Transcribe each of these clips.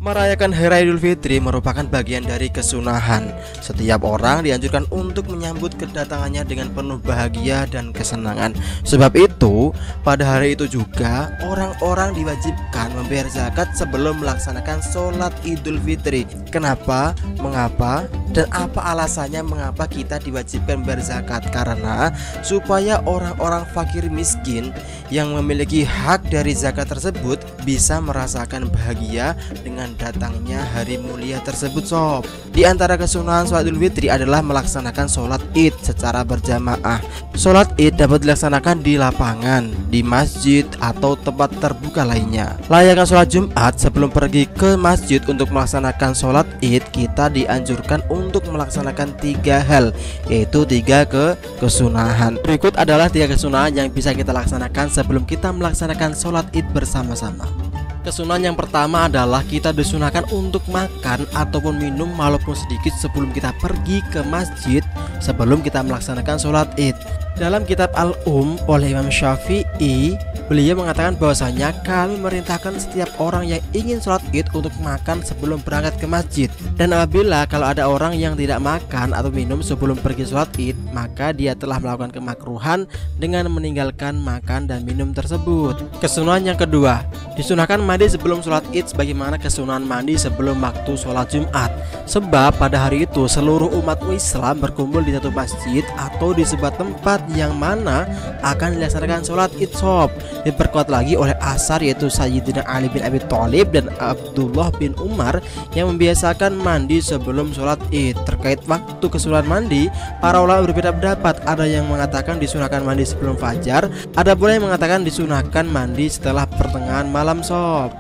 Merayakan Hari Idul Fitri merupakan bagian dari kesunahan. Setiap orang dianjurkan untuk menyambut kedatangannya dengan penuh bahagia dan kesenangan. Sebab itu, pada hari itu juga orang-orang diwajibkan membayar zakat sebelum melaksanakan sholat Idul Fitri. Kenapa? Mengapa? Dan apa alasannya mengapa kita diwajibkan membayar zakat? Karena supaya orang-orang fakir miskin yang memiliki hak dari zakat tersebut bisa merasakan bahagia dengan datangnya hari mulia tersebut sob. Di antara kesunahan sholat Idul Fitri adalah melaksanakan sholat id secara berjamaah. Sholat id dapat dilaksanakan di lapangan, di masjid, atau tempat terbuka lainnya. Layaknya sholat Jumat, sebelum pergi ke masjid untuk melaksanakan sholat id, kita dianjurkan untuk melaksanakan 3 hal, yaitu 3 kesunahan. Berikut adalah 3 kesunahan yang bisa kita laksanakan sebelum kita melaksanakan sholat id bersama-sama. Kesunahan yang pertama adalah kita disunahkan untuk makan ataupun minum walaupun sedikit sebelum kita pergi ke masjid sebelum kita melaksanakan sholat id. Dalam kitab Al-Um oleh Imam Syafi'i, beliau mengatakan bahwasanya kami merintahkan setiap orang yang ingin sholat id untuk makan sebelum berangkat ke masjid. Dan apabila kalau ada orang yang tidak makan atau minum sebelum pergi sholat id, maka dia telah melakukan kemakruhan dengan meninggalkan makan dan minum tersebut. Kesunahan yang kedua, disunahkan mandi sebelum sholat id sebagaimana kesunahan mandi sebelum waktu sholat Jumat. Sebab pada hari itu seluruh umat Islam berkumpul di satu masjid atau di sebuah tempat yang mana akan dilaksanakan sholat id sob. Diperkuat lagi oleh asar yaitu Sayyidina Ali bin Abi Thalib dan Abdullah bin Umar yang membiasakan mandi sebelum sholat id. Terkait waktu kesunahan mandi, para ulama berbeda pendapat. Ada yang mengatakan disunahkan mandi sebelum fajar, ada pula yang mengatakan disunahkan mandi setelah pertengahan malam sob.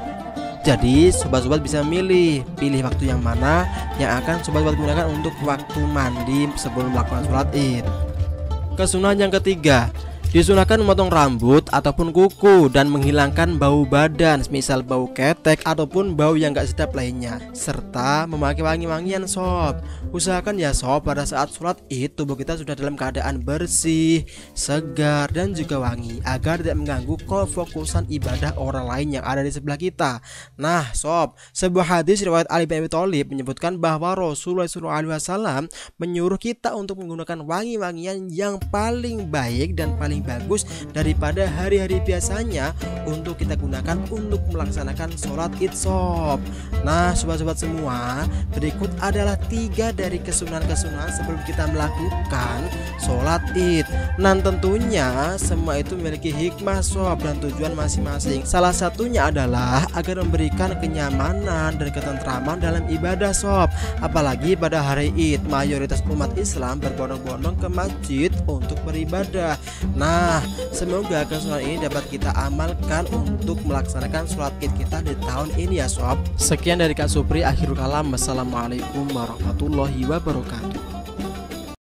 Jadi sobat-sobat bisa pilih waktu yang mana yang akan sobat-sobat gunakan untuk waktu mandi sebelum melakukan sholat id. Kesunahan yang ketiga, disunahkan memotong rambut ataupun kuku dan menghilangkan bau badan, misal bau ketek ataupun bau yang gak sedap lainnya, serta memakai wangi-wangian sob. Usahakan ya sob, pada saat sholat id tubuh kita sudah dalam keadaan bersih, segar, dan juga wangi agar tidak mengganggu kefokusan ibadah orang lain yang ada di sebelah kita. Nah sob, sebuah hadis riwayat Ali bin Abi Thalib menyebutkan bahwa Rasulullah SAW menyuruh kita untuk menggunakan wangi-wangian yang paling baik dan paling bagus daripada hari-hari biasanya untuk kita gunakan untuk melaksanakan sholat id sob. Nah sobat-sobat semua, berikut adalah 3 dari kesunahan-kesunahan sebelum kita melakukan sholat id. Dan tentunya semua itu memiliki hikmah sob dan tujuan masing-masing. Salah satunya adalah agar memberikan kenyamanan dan ketentraman dalam ibadah sob. Apalagi pada hari id mayoritas umat Islam berbondong-bondong ke masjid untuk beribadah. Nah, semoga kesunahan ini dapat kita amalkan untuk melaksanakan sholat id kita di tahun ini ya sob. Sekian dari Kak Supri, akhirul kalam. Wassalamualaikum warahmatullahi wabarakatuh.